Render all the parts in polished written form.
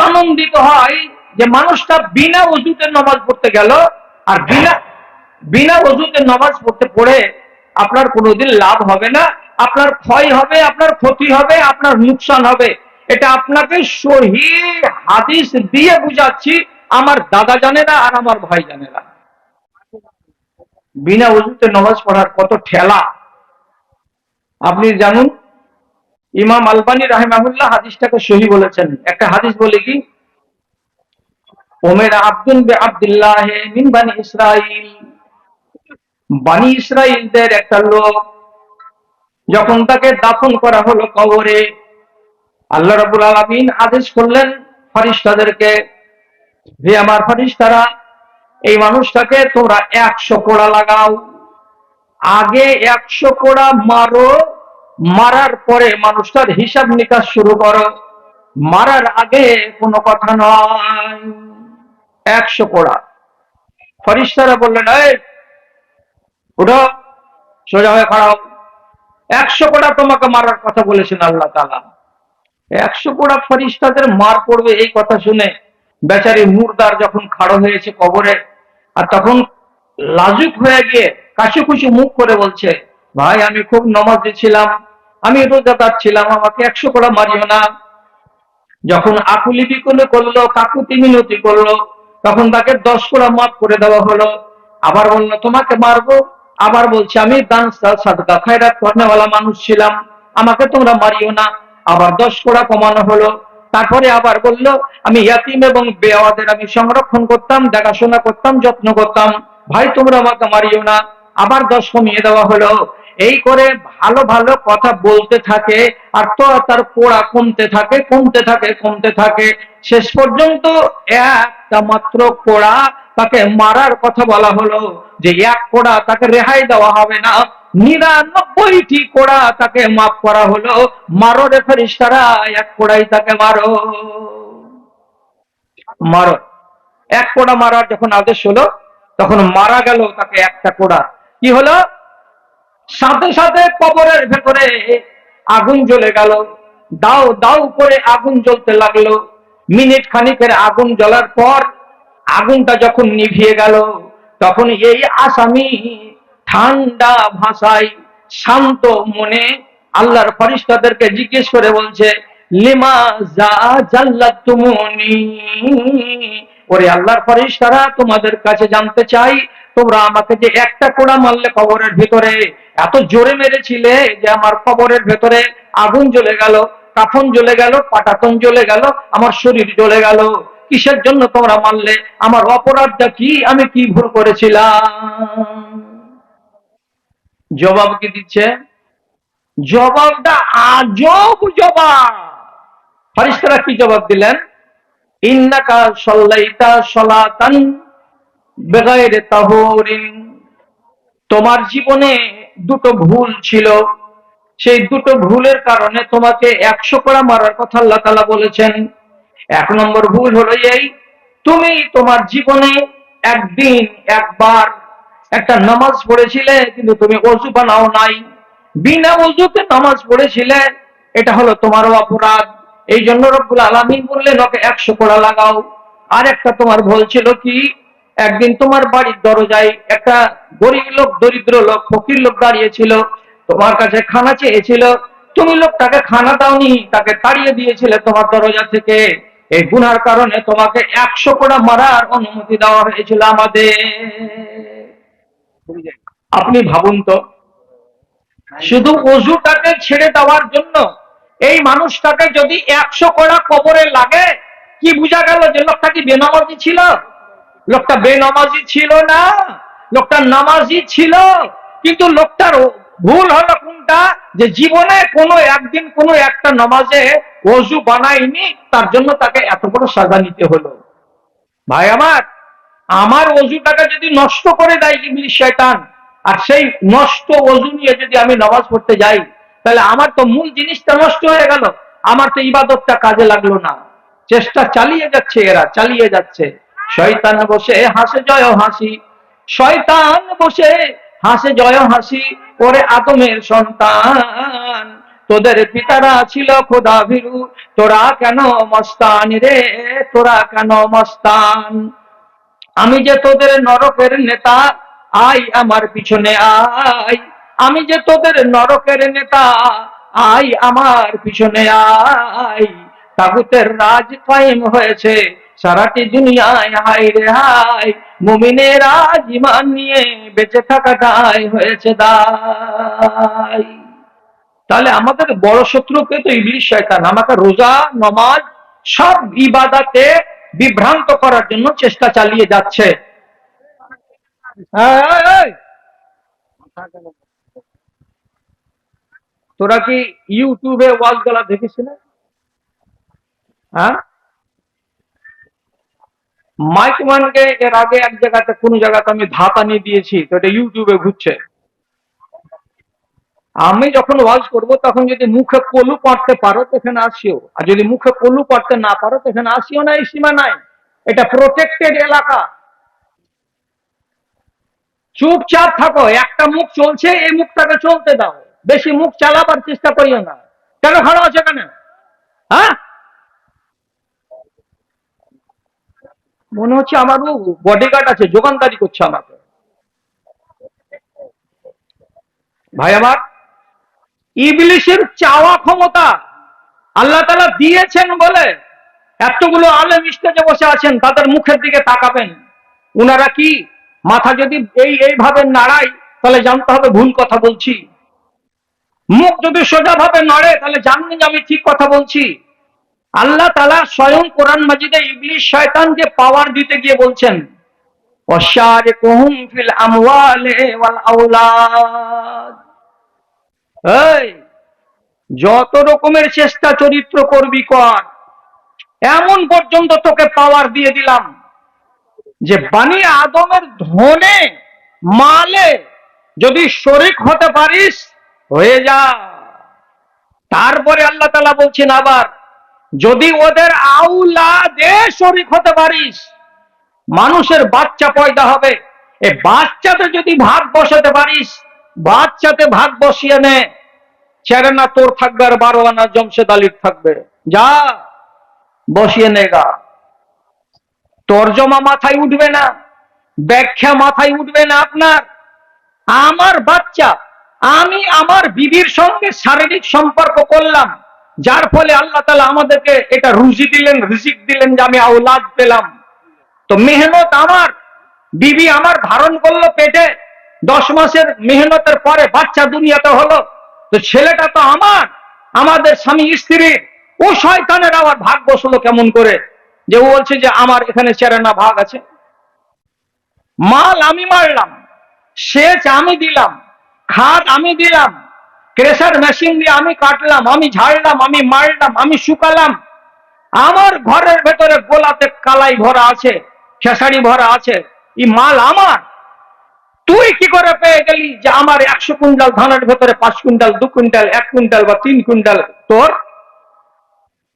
আনন্দিত হয় যে মানুষটা বিনা ওযুতে নামাজ পড়তে গেল, আর বিনা ওযুতে নামাজ পড়ে আপনার কোনোদিন লাভ হবে না, আপনার ক্ষয় হবে, আপনার ক্ষতি হবে, আপনার নুকসান হবে। এটা আপনাকে সহিহ হাদিস দিয়ে বুঝাচ্ছি, আমার দাদা জানে না আর আমার ভাই জানে না। বিনা ওযুতে নামাজ পড়ার কত ঠেলা আপনি জানুন। ইমাম আলবানী রাহিমাহুল্লাহ হাদিসটাকে সহিহ বলেছেন। একটা হাদিস বলে কি, ওমের আব্দুল বে আব্দুল্লাহ মিন বানি ইসরাইল, বানি ইসরাইলদের একটা লোক যখন তাকে দাফন করা হলো কবরে, আল্লাহ রাব্বুল আলামিন আদেশ করলেন ফেরেশতাদেরকে, হে আমার ফেরেশতারা, এই মানুষটাকে তোমরা 100 কোড়া লাগাও। আগে 100 কোড়া মারো, মারার পরে মানুষটার হিসাব নিকাশ শুরু করো, মারার আগে কোনো কথা নয়। 100 কোড়া। ফেরেশতারা বললেন, এই উঠো, সোজা হয়ে খাড়াও। 100 কোড়া তোমাকে মারার কথা বলেছেন আল্লাহ তাআলা। 100 কোড়া ফেরেশতাদের মার পড়বে এই কথা শুনে বেচারি মুর্দার যখন খাড়ো হয়েছে কবরে, আর তখন লাজুক হয়ে গিয়ে কাশিকুশি মুখ করে বলছে, ভাই আমি খুব নামাজি ছিলাম, আমি রোজাদার ছিলাম, আমাকে 100 কোড়া মারিও না। যখন আকুলি বিকুলি করলো, কাকুতি মিনতি করলো, তখন তাকে 10 কোড়া মাফ করে দেওয়া হলো। আবার বললো তোমাকে মারবো, আবার বলছে আমি দান সাদকা খায়রাত করেওয়ালা মানুষ ছিলাম, আমাকে তোমরা মারিও না। আবার 10 কোড়া কমানো হলো। তারপরে আবার বললো আমি ইয়াতিম এবং বেওয়াদের আমি সংরক্ষণ করতাম, দেখাশোনা করতাম, যত্ন করতাম, ভাই তোমরা আমাকে মারিও না। আবার 10 কমিয়ে দেওয়া হলো। এই করে ভালো ভালো কথা বলতে থাকে, আর তো তার কোড়া কমতে থাকে, কমতে থাকে, কমতে থাকে। শেষ পর্যন্ত একটা মাত্র কোড়া তাকে মারার কথা বলা হলো, যে 1 কোড়া তাকে রেহাই দেওয়া হবে না, 99টি কোড়া তাকে মাফ করা হলো। মারো রে ফেরেশতারা, 1 কোড়াই তাকে মারো, মারো। 1 কোড়া মারার যখন আদেশ হলো, তখন মারা গেল তাকে 1টা কোড়া। কি হলো? সাথে সাথে কবরের ভেতরে আগুন জ্বলে গেল, দাও দাও করে আগুন জ্বলতে লাগলো। মিনিট খানিকের আগুন জ্বলার পর আগুনটা যখন নিভিয়ে গেল, তখন এই আসামি ঠান্ডা ভাষায় শান্ত মনে আল্লাহর ফেরেশতাদেরকে জিজ্ঞেস করে বলছে, লিমা যা জাল্লাতুমুনি, ওরে আল্লাহর ফেরেশতারা, তোমাদের কাছে জানতে চাই, তোমরা আমাকে যে 1টা কোড়া মারলে কবরের ভিতরে, এত জোরে মেরেছিলে যে আমার কবরের ভেতরে আগুন জ্বলে গেল, কাফন জ্বলে গেল, পাটাতন জ্বলে গেল, আমার শরীর জ্বলে গেল, কিসের জন্য তোমরা মারলে? আমার অপরাধটা কি? আমি কি ভুল করেছিলাম? জবাব কি দিচ্ছে? জবাবটা আজব জবাব। ফেরেশতারা কি জবাব দিলেন? ইন্নাকা সাল্লাইতা সালাতান বিগাইরি তাহুরিন, তোমার জীবনে 2টো ভুল ছিল, সেই 2টো ভুলের কারণে তোমাকে 100 কোড়া মারার কথা আল্লাহ তাআলা বলেছেন। 1 নম্বর ভুল হলো এই, তুমি তোমার জীবনে একদিন একবার একটা নামাজ পড়েছিলে, কিন্তু তুমি ওযু বানাও নাই, বিনা ওযুতে নামাজ পড়েছিলে, এটা হলো তোমার অপরাধ। এই জন্য রব্বুল আলামিন বললেন ওকে 100 কোড়া লাগাও। আর একটা তোমার ভুল ছিল কি, একদিন তোমার বাড়ির দরজায় একটা গরিব লোক, দরিদ্র লোক, ফকির লোক দাঁড়িয়েছিল, তোমার কাছে খানা চেয়েছিল, তুমি লোকটাকে খানা দাওনি, তাকে তাড়িয়ে দিয়েছিলে তোমার দরজা থেকে। এই গুনার কারণে তোমাকে 100 কোড়া মারার অনুমতি দেওয়া হয়েছিল আমাদের। আপনি ভাবুন তো, শুধু ওযুটাকে ছেড়ে দেওয়ার জন্য এই মানুষটাকে যদি 100 কোড়া কবরে লাগে, কি বোঝা গেল যে লোকটা কি বেনামাজি ছিল? লোকটা বেনামাজি ছিল না, লোকটা নামাজি ছিল। কিন্তু লোকটার ভুল হলো কোনটা? যে জীবনে কোনো একদিন কোনো একটা নামাজে ওযু বানায়নি, তার জন্য তাকে এত বড় সাজা নিতে হলো। ভাই আমার ওযুটাকে যদি নষ্ট করে দেয় ইবলিস শয়তান, আর সেই নষ্ট ওযু নিয়ে যদি আমি নামাজ পড়তে যাই, তাহলে আমার তো মূল জিনিসটা নষ্ট হয়ে গেল, আমার তো ইবাদতটা কাজে লাগলো না। চেষ্টা চালিয়ে যাচ্ছে, এরা চালিয়ে যাচ্ছে। শয়তান বসে হাসে জয় হাসি, শয়তান বসে হাসে জয় হাসি, ওরে আদমের সন্তান, তোদের পিতারা ছিল খোদা ভীরু, তোরা কেন মস্তান রে, তোরা কেন মস্তান। আমি যে তোদের নরকের নেতা, আয় আমার পিছনে আয়। আমি যে তোদের নরকের নেতা, আয় আমার পিছনে আয়। তাগুতের রাজ কায়েম হয়েছে সারাটি দুনিয়ায়, হায় রে হায়। মুমিনের আজ ঈমান নিয়ে বেঁচে থাকাটাই হয়েছে দায়। তাহলে আমাদের বড় শত্রুকে তো ইবলিস শয়তান আমাকে রোজা নমাজ সব ইবাদাতে বিভ্রান্ত করার জন্য চেষ্টা চালিয়ে যাচ্ছে। তোরা কি ইউটিউবে ওয়াজ গলা দেখেছিস না? হ্যাঁ, মাইক মানকে এর আগে এক জায়গাতে কোন জায়গাতে আমি ধাতা নিয়ে দিয়েছি, তো এটা ইউটিউবে ঘুরছে। আমি যখন ওয়াজ করব তখন যদি মুখে কলু পড়তে পারো তো এখানে আসিও, আর যদি মুখে কলু পড়তে না পারো তো এখানে আসিও না, এই সীমা নাই। এটা প্রোটেক্টেড এলাকা। চুপচাপ থাকো, একটা মুখ চলছে এই মুখটাকে চলতে দাও, বেশি মুখ চালাবার চেষ্টা করিও না। কেন খারাপ আছে কেন? হ্যাঁ, মনে হচ্ছে আমার বডিগার্ড আছে, যোগানদারি করছে আমাকে। ভাই আমার, ইবলিশের চাওয়া ক্ষমতা আল্লাহ তাআলা দিয়েছেন বলে এতগুলো আলেম স্টেজে বসে আছেন, তাদের মুখের দিকে তাকাবেন। উনারা কি মাথা যদি এইভাবে নাড়াই তাহলে জানতে হবে ভুল কথা বলছি। মুখ যদি সোজা ভাবে নড়ে তাহলে জানবেন যে আমি ঠিক কথা বলছি। আল্লাহ তাআলা স্বয়ং কোরআন মাজিদে ইবলিশ শয়তানকে পাওয়ার দিতে গিয়ে বলছেন, ওয়াশারিকুহুম ফিল আমওয়ালি ওয়াল আওলাদ। এই, যত রকমের চেষ্টা চরিত্র করবি কর, এমন পর্যন্ত তোকে পাওয়ার দিয়ে দিলাম যে বানি আদমের ধনে মালে যদি শরীক হতে পারিস হয়ে যা। তারপরে আল্লাহ তাআলা বলছেন আবার, যদি ওদের আওলাদে শরীক হতে পারিস, মানুষের বাচ্চা পয়দা হবে, এ বাচ্চাতে যদি ভাগ বসাতে পারিস, বাচ্চাতে ভাগ বসিয়ে নে। চেরানা তোর থাকবে আর 12 আনা জমশেদ আলীর থাকবে, যা বসিয়ে নেগা। তর্জমা মাথায় উঠবে না, ব্যাখ্যা মাথায় উঠবে না আপনার। আমার বাচ্চা, আমি আমার বিবির সঙ্গে শারীরিক সম্পর্ক করলাম, যার ফলে আল্লাহ তাআলা আমাদেরকে এটা রুজি দিলেন, রিজিক দিলেন যে আমি আওলাদ পেলাম। তো মেহনত আমার, বিবি আমার ধারণ করলো পেটে, 10 মাসের মেহনতের পরে বাচ্চা দুনিয়াতে হলো, তো ছেলেটা তো আমার, আমাদের স্বামী স্ত্রীর। ও শয়তানের আবার ভাগ বসলো কেমন করে, যে ও বলছে যে আমার এখানে 4 আনা ভাগ আছে। মাল আমি মারলাম, সেচ আমি দিলাম, খাদ আমি দিলাম, ক্রেশার মেশিন দিয়ে আমি কাটলাম, আমি ঝাড়লাম, আমি মারলাম, আমি শুকালাম। আমার ঘরের ভেতরে গোলাতে কালাই ভরা আছে, খেসারি ভরা আছে, এই মাল আমার। তুই কি করে পেয়ে গেলি যে আমার 100 কুইন্টাল ধানের ভেতরে 5 কুইন্টাল, 2 কুইন্টাল, 1 কুইন্টাল বা 3 কুইন্টাল তোর?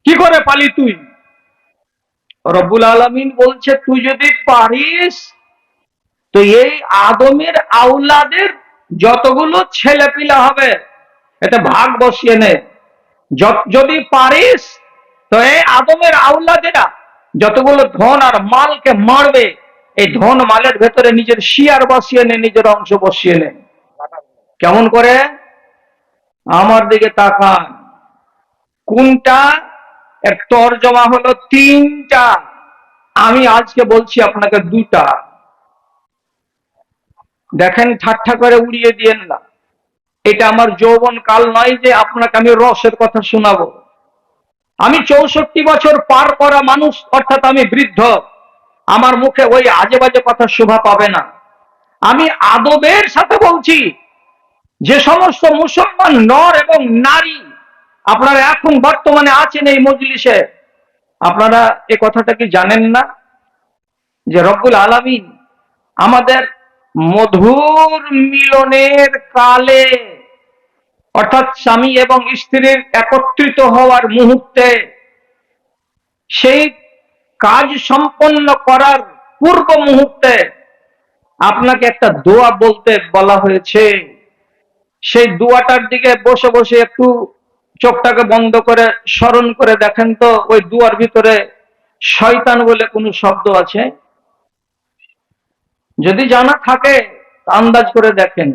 কি করে পালি তুই? রব্বুল আলামিন বলছে, তুই যদি পারিস তো এই আদমের আওলাদের যতগুলো ছেলে পিলা হবে এটা ভাগ বসিয়ে নে। যদি পারিস তো এই আদমের আওলাদেরা যতগুলো ধন আর মালকে মারবে, এই ধন মালের ভেতরে নিজের শিয়ার বসিয়ে নে, নিজের অংশ বসিয়ে নে। কেমন করে? আমার দিকে তাকান। কোনটা? এর তরজমা হলো 3টা, আমি আজকে বলছি আপনাকে 2টা। দেখেন, ঠাট্টা করে উড়িয়ে দিয়েন না। এটা আমার যৌবন কাল নয় যে আপনাকে আমি রসের কথা শোনাবো। আমি 64 বছর পার করা মানুষ, অর্থাৎ আমি বৃদ্ধ। আমার মুখে ওই আজে বাজে কথা শোভা পাবে না। আমি আদবের সাথে বলছি, যে সমস্ত মুসলমান নর এবং নারী আপনারা এখন বর্তমানে আছেন এই মজলিসে, আপনারা এ কথাটা কি জানেন না যে রব্বুল আলামিন আমাদের মধুর মিলনের কালে, অর্থাৎ স্বামী এবং স্ত্রীর একত্রিত হওয়ার মুহূর্তে, সেই কাজ সম্পন্ন করার পূর্ব মুহূর্তে আপনাকে একটা দোয়া বলতে বলা হয়েছে। সেই দোয়াটার দিকে বসে বসে একটু চোখটাকে বন্ধ করে স্মরণ করে দেখেন তো ওই দুয়ার ভিতরে শয়তান বলে কোনো শব্দ আছে? যদি জানা থাকে আন্দাজ করে দেখেন।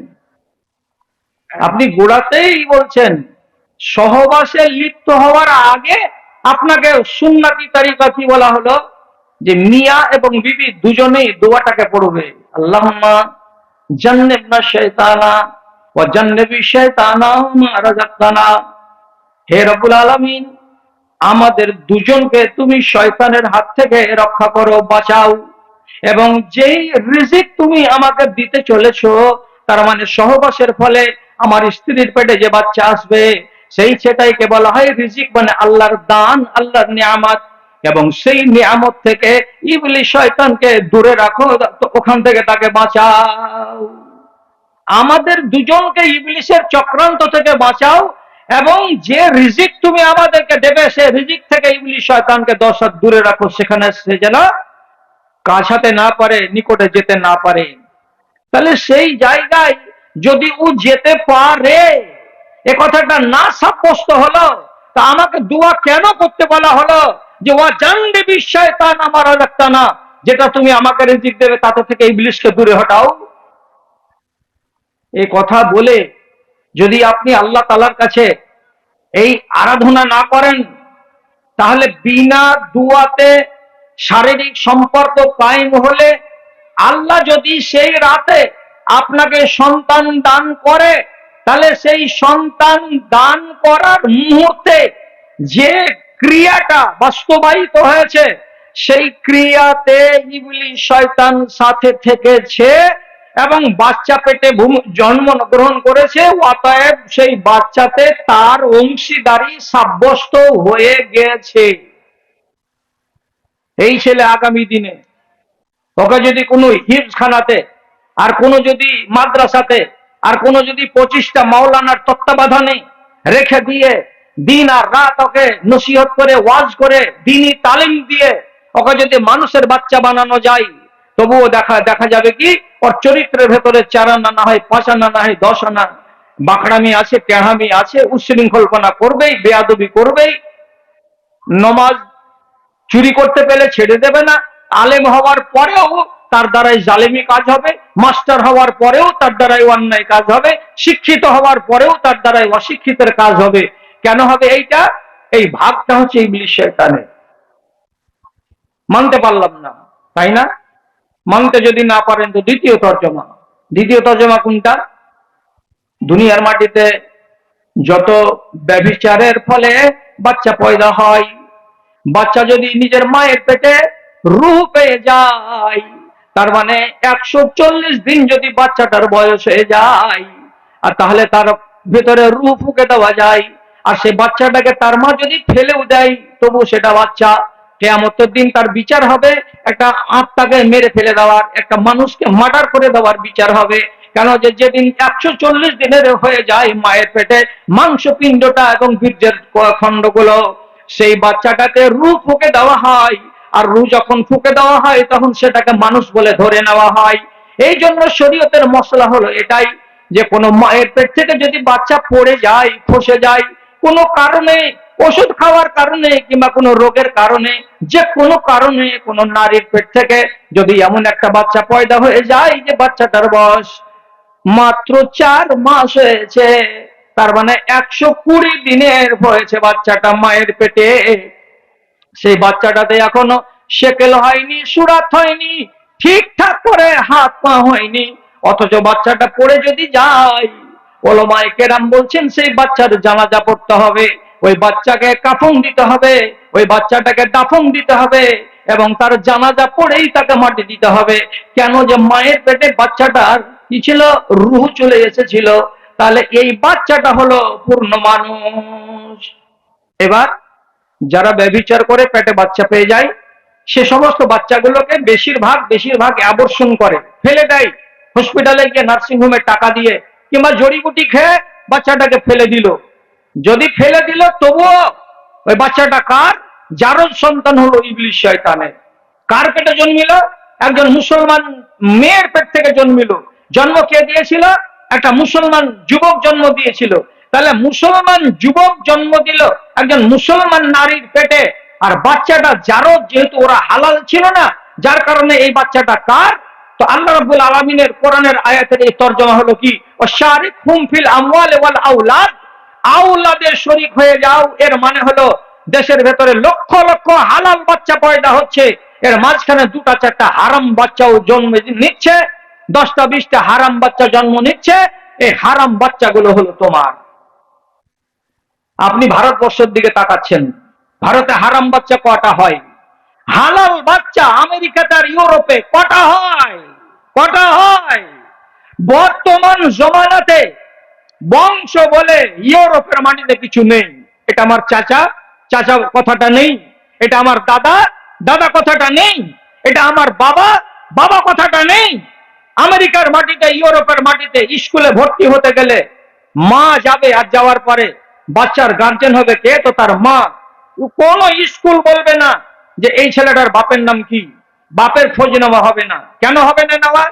আপনি গোড়াতেই বলছেন সহবাসে লিপ্ত হওয়ার আগে আপনাকে সুন্নতি তরিকা কি বলা হলো, যে মিয়া এবং বিবি দুজনেই দোয়াটাকে পড়বে, আল্লাহুম্মা জান্নিবনা শাইতানা ওয়া জান্নিবি শাইতানা মা রাযাকতানা। হে রব্বুল আলামিন, আমাদের দুজনকে তুমি শয়তানের হাত থেকে রক্ষা করো, বাঁচাও। এবং যেই রিজিক তুমি আমাকে দিতে চলেছো, তার মানে সহবাসের ফলে আমার স্ত্রীর পেটে যে বাচ্চা আসবে, সেটাইকে বলা হয় রিজিক, মানে আল্লাহর দান, আল্লাহর নিয়ামত। এবং সেই নিয়ামত থেকে ইবলিস শয়তানকে দূরে রাখো, ওখান থেকে তাকে বাঁচাও। আমাদের দুজনকে ইবলিসের চক্রান্ত থেকে বাঁচাও, এবং যে রিজিক তুমি আমাদেরকে দেবে সে রিজিক থেকে ইবলিস শয়তানকে 10 হাত দূরে রাখো, সেখানে সে যেন কাছাতে না পারে, নিকটে যেতে না পারে। তাহলে সেই জায়গায় যদি ও যেতে পারে, এ কথাটা না সাব্যস্ত হলো, তা আমাকে দোয়া কেন করতে বলা হলো যে ওয়া জান্নিবি শাইতান আমার রাযাকতানা, যেটা তুমি আমাকে রিজিক দেবে তাতে থেকে ইবলিসকে দূরে হটাও। এই কথা বলে যদি আপনি আল্লাহ তাআলার কাছে এই আরাধনা না করেন, তাহলে বিনা দুয়াতে শারীরিক সম্পর্ক কায়েম হলে আল্লাহ যদি সেই রাতে আপনাকে সন্তান দান করে, তাহলে সেই সন্তান দান করার মুহূর্তে যে ক্রিয়াটা বাস্তবায়িত হয়েছে, সেই ক্রিয়াতে ইবলিস শয়তান সাথে থেকেছে এবং বাচ্চা পেটে জন্মগ্রহণ করেছে, অতএব সেই বাচ্চাতে তার অংশীদারি সাব্যস্ত হয়ে গেছে। এই ছেলে আগামী দিনে ওকে যদি কোনো হিফজখানাতে, আর কোনো যদি মাদ্রাসাতে, আর কোনো যদি 25টা মাওলানার তত্ত্বাবধানে রেখে দিয়ে দিন আর রাত ওকে নসিহত করে, ওয়াজ করে, দ্বীনি তালিম দিয়ে ওকে যদি মানুষের বাচ্চা বানানো যায়, তবুও দেখা যাবে কি ওর চরিত্রের ভেতরে 4 আনা না হয় 5 আনা না হয় 10 আনা বাকড়ামি আছে, টেহামি আছে, উচ্ছৃঙ্খলপনা করবেই, বেয়াদবি করবেই, নমাজ চুরি করতে পেলে ছেড়ে দেবে না, আলেম হওয়ার পরেও তার দ্বারাই জালেমি কাজ হবে, মাস্টার হওয়ার পরেও তার দ্বারাই অন্যায় কাজ হবে, শিক্ষিত হওয়ার পরেও তার দ্বারাই অশিক্ষিতের কাজ হবে। কেন হবে এইটা? এই ভাগটা হচ্ছে ইবলিস শয়তানের। মানতে পারলাম না, তাই না? মানতে যদি না পারেন তো দ্বিতীয় তর্জমা কোনটা? দুনিয়ার মাটিতে যত ব্যভিচারের ফলে বাচ্চা পয়দা হয়, বাচ্চা যদি নিজের মায়ের পেটে রূহ পেয়ে যায়, তার মানে 140 দিন যদি বাচ্চাটার বয়স হয়ে যায়, আর তাহলে তার ভেতরে রূহ ফুঁকে দেওয়া যায়, আর সে বাচ্চাটাকে তার মা যদি ফেলেও দেয়, তবু সেটা বাচ্চা। কিয়ামতের দিন তার বিচার হবে একটা আত্মাকে মেরে ফেলে দেওয়ার, একটা মানুষকে মার্ডার করে দেওয়ার বিচার হবে। কেন? যে যেদিন 140 দিনের হয়ে যায় মায়ের পেটে মাংসপিণ্ডটা এবং বীর্যের খণ্ডগুলো, সেই বাচ্চাটাকে রূহ ফুঁকে দেওয়া হয়, আর রূহ যখন ফুঁকে দেওয়া হয় তখন সেটাকে মানুষ বলে ধরে নেওয়া হয়। এই জন্য শরীয়তের মশলা হলো এটাই, যে কোনো মায়ের পেট থেকে যদি বাচ্চা পড়ে যায়, ফসে যায়, কোনো কারণে, ওষুধ খাওয়ার কারণে কিংবা কোনো রোগের কারণে, যে কোনো কারণে কোনো নারীর পেট থেকে যদি এমন একটা বাচ্চা পয়দা হয়ে যায় যে বাচ্চাটার বয়স মাত্র 4 মাস হয়েছে, তার মানে 120 দিনের হয়েছে বাচ্চাটা মায়ের পেটে, সেই বাচ্চাটাতে এখনো সেকেল হয়নি, সুরাত হয়নি, ঠিকঠাক করে হাত পা হয়নি, অথচ বাচ্চাটা পড়ে যদি যায়, ওলামায়ে কেরাম বলছেন সেই বাচ্চার জানাজা পড়তে হবে, ওই বাচ্চাকে কাফন দিতে হবে, ওই বাচ্চাটাকে দাফন দিতে হবে, এবং তার জানাজা পড়েই তাকে মাটি দিতে হবে। কেন? যে মায়ের পেটে বাচ্চাটার কি ছিল? রূহ চলে এসেছিল। তাহলে এই বাচ্চাটা হলো পূর্ণ মানুষ। এবার যারা ব্যভিচার করে পেটে বাচ্চা পেয়ে যায়, সে সমস্ত বাচ্চাগুলোকে বেশিরভাগ অ্যাবর্শন করে, ফেলে দেয়, হসপিটালে গিয়ে নার্সিং হোমে টাকা দিয়ে কিংবা জড়িবুটি খেয়ে বাচ্চাটাকে ফেলে দিল। যদি ফেলে দিল, তবুও ওই বাচ্চাটা কার? যার সন্তান হলো ইবলিস শয়তানের। কার পেটে জন্মিল? একজন মুসলমান মেয়ের পেট থেকে জন্মিল। জন্ম কে দিয়েছিল? একটা মুসলমান যুবক জন্ম দিয়েছিল। তাহলে মুসলমান যুবক জন্ম দিল একজন মুসলমান নারীর পেটে, আর বাচ্চাটা জারদ, যেহেতু ওরা হালাল ছিল না, যার কারণে এই বাচ্চাটা কার? তো আল্লাহ রাব্বুল আলামিনের কোরআনের আয়াতের এই তরজমা হলো কি, ওয়াশারিকহুম ফিল আমওয়ালি ওয়াল আওলাদ, আওলাদে শরীক হয়ে যাও। এর মানে হলো দেশের ভেতরে লক্ষ লক্ষ হালাল বাচ্চা পয়দা হচ্ছে, এর মাঝখানে দুটা চারটা হারাম বাচ্চাও জন্ম নিচ্ছে, 10টা 20টা হারাম বাচ্চা জন্ম নিচ্ছে। এই হারাম বাচ্চাগুলো হলো তোমার। আপনি ভারতবর্ষের দিকে তাকাচ্ছেন, ভারতে হারাম বাচ্চা কটা হয়? হালাল বাচ্চা আমেরিকাতে আর ইউরোপে কটা হয়? কটা হয়? বর্তমান জমানাতে বংশ বলে ইউরোপের মাটিতে কিছু নেই। এটা আমার চাচা, চাচা কথাটা নেই। এটা আমার দাদা, দাদা কথাটা নেই। এটা আমার বাবা, বাবা কথাটা নেই। আমেরিকার মাটিতে, ইউরোপের মাটিতে স্কুলে ভর্তি হতে গেলে মা যাবে, আর যাওয়ার পরে বাচ্চার গার্জেন হবে কে? তো তার মা। কোন স্কুল বলবে না যে এই ছেলেটার বাপের নাম কি, বাপের খোঁজ নেওয়া হবে না। কেন হবে না নেওয়া?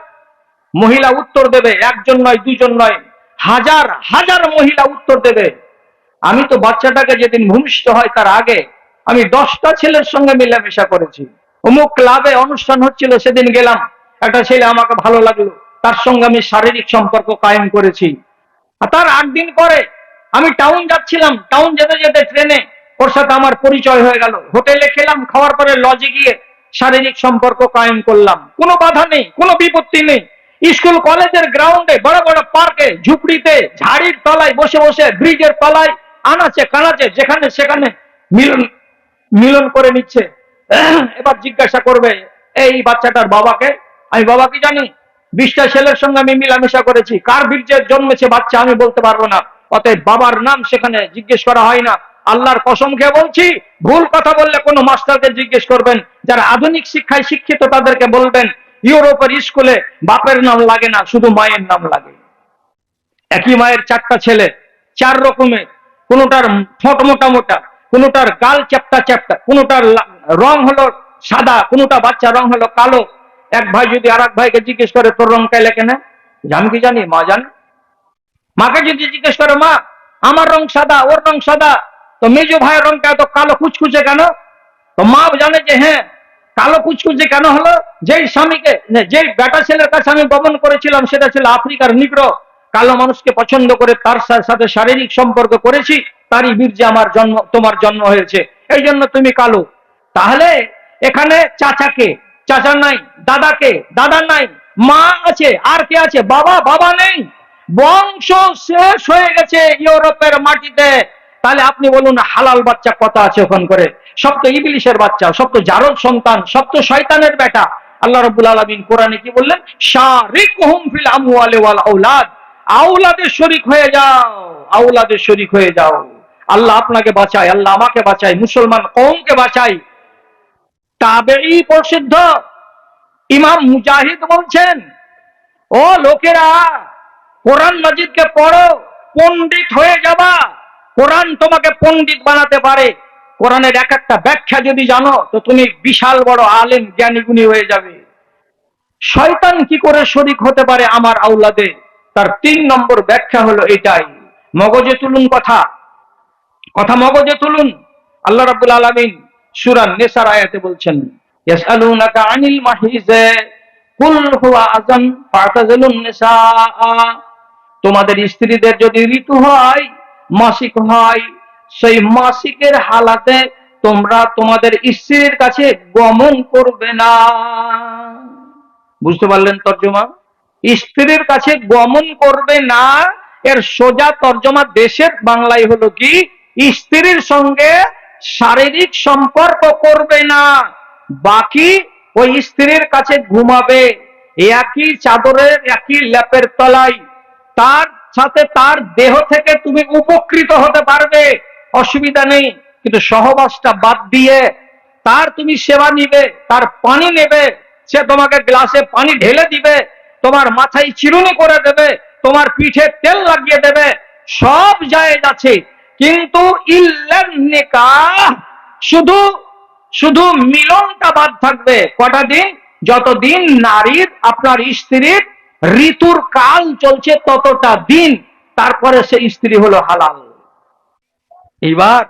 মহিলা উত্তর দেবে, একজন নয়, দুজন নয়, হাজার হাজার মহিলা উত্তর দেবে। আমি তো বাচ্চাটাকে যেদিন ভূমিষ্ঠ হয় তার আগে আমি 10টা ছেলের সঙ্গে মিলেমিশা করেছি। অমুক ক্লাবে অনুষ্ঠান হচ্ছিল, সেদিন গেলাম, একটা ছেলে আমাকে ভালো লাগলো, তার সঙ্গে আমি শারীরিক সম্পর্ক কায়েম করেছি। আর তার 8 দিন পরে আমি টাউন যাচ্ছিলাম, টাউন যেতে যেতে ট্রেনে ওর সাথে আমার পরিচয় হয়ে গেল। হোটেলে খেলাম, খাওয়ার পরে লজে গিয়ে শারীরিক সম্পর্ক কায়েম করলাম। কোনো বাধা নেই, কোনো বিপত্তি নেই। স্কুল কলেজের গ্রাউন্ডে, বড় বড় পার্কে, ঝুপড়িতে, ঝাড়ির তলায় বসে বসে, ব্রিজের তলায়, আনাচে কানাচে, যেখানে সেখানে মিলন মিলন করে নিচ্ছে। এবার জিজ্ঞাসা করবে এই বাচ্চাটার বাবাকে? আমি বাবা কি জানি? 20টা ছেলের সঙ্গে আমি মিলামেশা করেছি, কার বীর্যে জন্মেছে বাচ্চা আমি বলতে পারবো না। অতএব বাবার নাম সেখানে জিজ্ঞেস করা হয় না। আল্লাহর কসম খেয়ে বলছি, ভুল কথা বললে কোনো মাস্টারকে জিজ্ঞেস করবেন, যারা আধুনিক শিক্ষায় শিক্ষিত তাদেরকে বলবেন ইউরোপের স্কুলে বাপের নাম লাগে না, শুধু মায়ের নাম লাগে। একই মায়ের 4টা ছেলে, 4 রকমের, কোনোটার ঠোঁট মোটা মোটা, কোনোটার গাল চ্যাপ্টা চ্যাপ্টা, কোনোটার রং হলো সাদা, কোনোটা বাচ্চা রং হলো কালো। এক ভাই যদি আর এক ভাইকে জিজ্ঞেস করে তোর রং কাইলে কেন? আমি কি জানি? মা জানে। মাকে যদি জিজ্ঞেস করে মা আমার রং সাদা, ওর রং সাদা, তো মেজো ভাইয়ের রংটা এত কালো কুচকুচে কেন? তো মা জানে যে হ্যাঁ, কালো কুচকুচে কেন হলো? যেই স্বামীকে, যেই বেটা ছেলের কাছে আমি গমন করেছিলাম সেটা ছিল আফ্রিকার নিগ্রো, কালো মানুষকে পছন্দ করে তার সাথে শারীরিক সম্পর্ক করেছি, তারই বীর্যে আমার জন্ম, তোমার জন্ম হয়েছে, এই জন্য তুমি কালো। তাহলে এখানে চাচাকে? চাচা নাই। দাদাকে? দাদা নাই। মা আছে, আর কে আছে? বাবা? বাবা নেই। বংশ শেষ হয়ে গেছে ইউরোপের মাটিতে। তাহলে আপনি বলুন হালাল বাচ্চা কত আছে ওখান করে? সব তো ইবলিশের বাচ্চা, সব তো জারদ সন্তান, সব তো শয়তানের বেটা। আল্লাহ রাব্বুল আলামিন কোরআনে কি বললেন? শারিকহুম ফিল আমওয়ালি ওয়াল আওলাদ, আওলাদে শরীক হয়ে যাও, আওলাদে শরীক হয়ে যাও। আল্লাহ আপনাকে বাঁচায়, আল্লাহ আমাকে বাঁচায়, মুসলমান কওমকে বাঁচায়। তাবেঈ প্রসিদ্ধ ইমাম মুজাহিদ বলছেন, ও লোকেরা, কোরআন মাজিদকে পড়ো, পণ্ডিত হয়ে যাবা। কোরআন তোমাকে পণ্ডিত বানাতে পারে। কোরআনের এক একটা ব্যাখ্যা যদি জানো তো তুমি বিশাল বড় আলেম, জ্ঞানী গুণী হয়ে যাবে। শয়তান কি করে শরীক হতে পারে আমার আওলাদে? তার 3 নম্বর ব্যাখ্যা হলো এটাই। মগজে তুলুন কথা, কথা মগজে তুলুন। আল্লাহ রাব্বুল আলামিন সূরা নিসার আয়াতে বলছেন, ইয়াসআলুনাকা আনিল মাহিজ কুল হুয়া আযান ফাতাজিলুন নিসা। তোমাদের স্ত্রীদের যদি ঋতু হয়, মাসিক হয়, সেই মাসিকের হালাতে তোমরা তোমাদের স্ত্রীর কাছে গমন করবে না। বুঝতে পারলেন তর্জমা? স্ত্রীর কাছে গমন করবে না, এর সোজা তর্জমা দেশের বাংলায় হলো কি, স্ত্রীর সঙ্গে শারীরিক সম্পর্ক করবে না, বাকি ওই স্ত্রীর কাছে ঘুমাবে, একই চাদরের একই ল্যাপের তলায়, তার সাথে তার দেহ থেকে তুমি উপকৃত হতে পারবে, অসুবিধা নেই। কিন্তু সহবাসটা বাদ দিয়ে তার তুমি সেবা নিবে, তার পানি নেবে, সে তোমাকে গ্লাসে পানি ঢেলে দিবে, তোমার মাথায় চিরুনি করে দেবে, তোমার পিঠে তেল লাগিয়ে দেবে, সব জায়েজ আছে। কিন্তু ইল্লান নিকাহ, শুধু শুধু মিলনটা বাদ থাকবে। কটা দিন? যতদিন নারীর, আপনার স্ত্রীর ঋতুর কাল চলছে ততটা দিন। তারপরে সেই স্ত্রী হলো হালাল। এইবার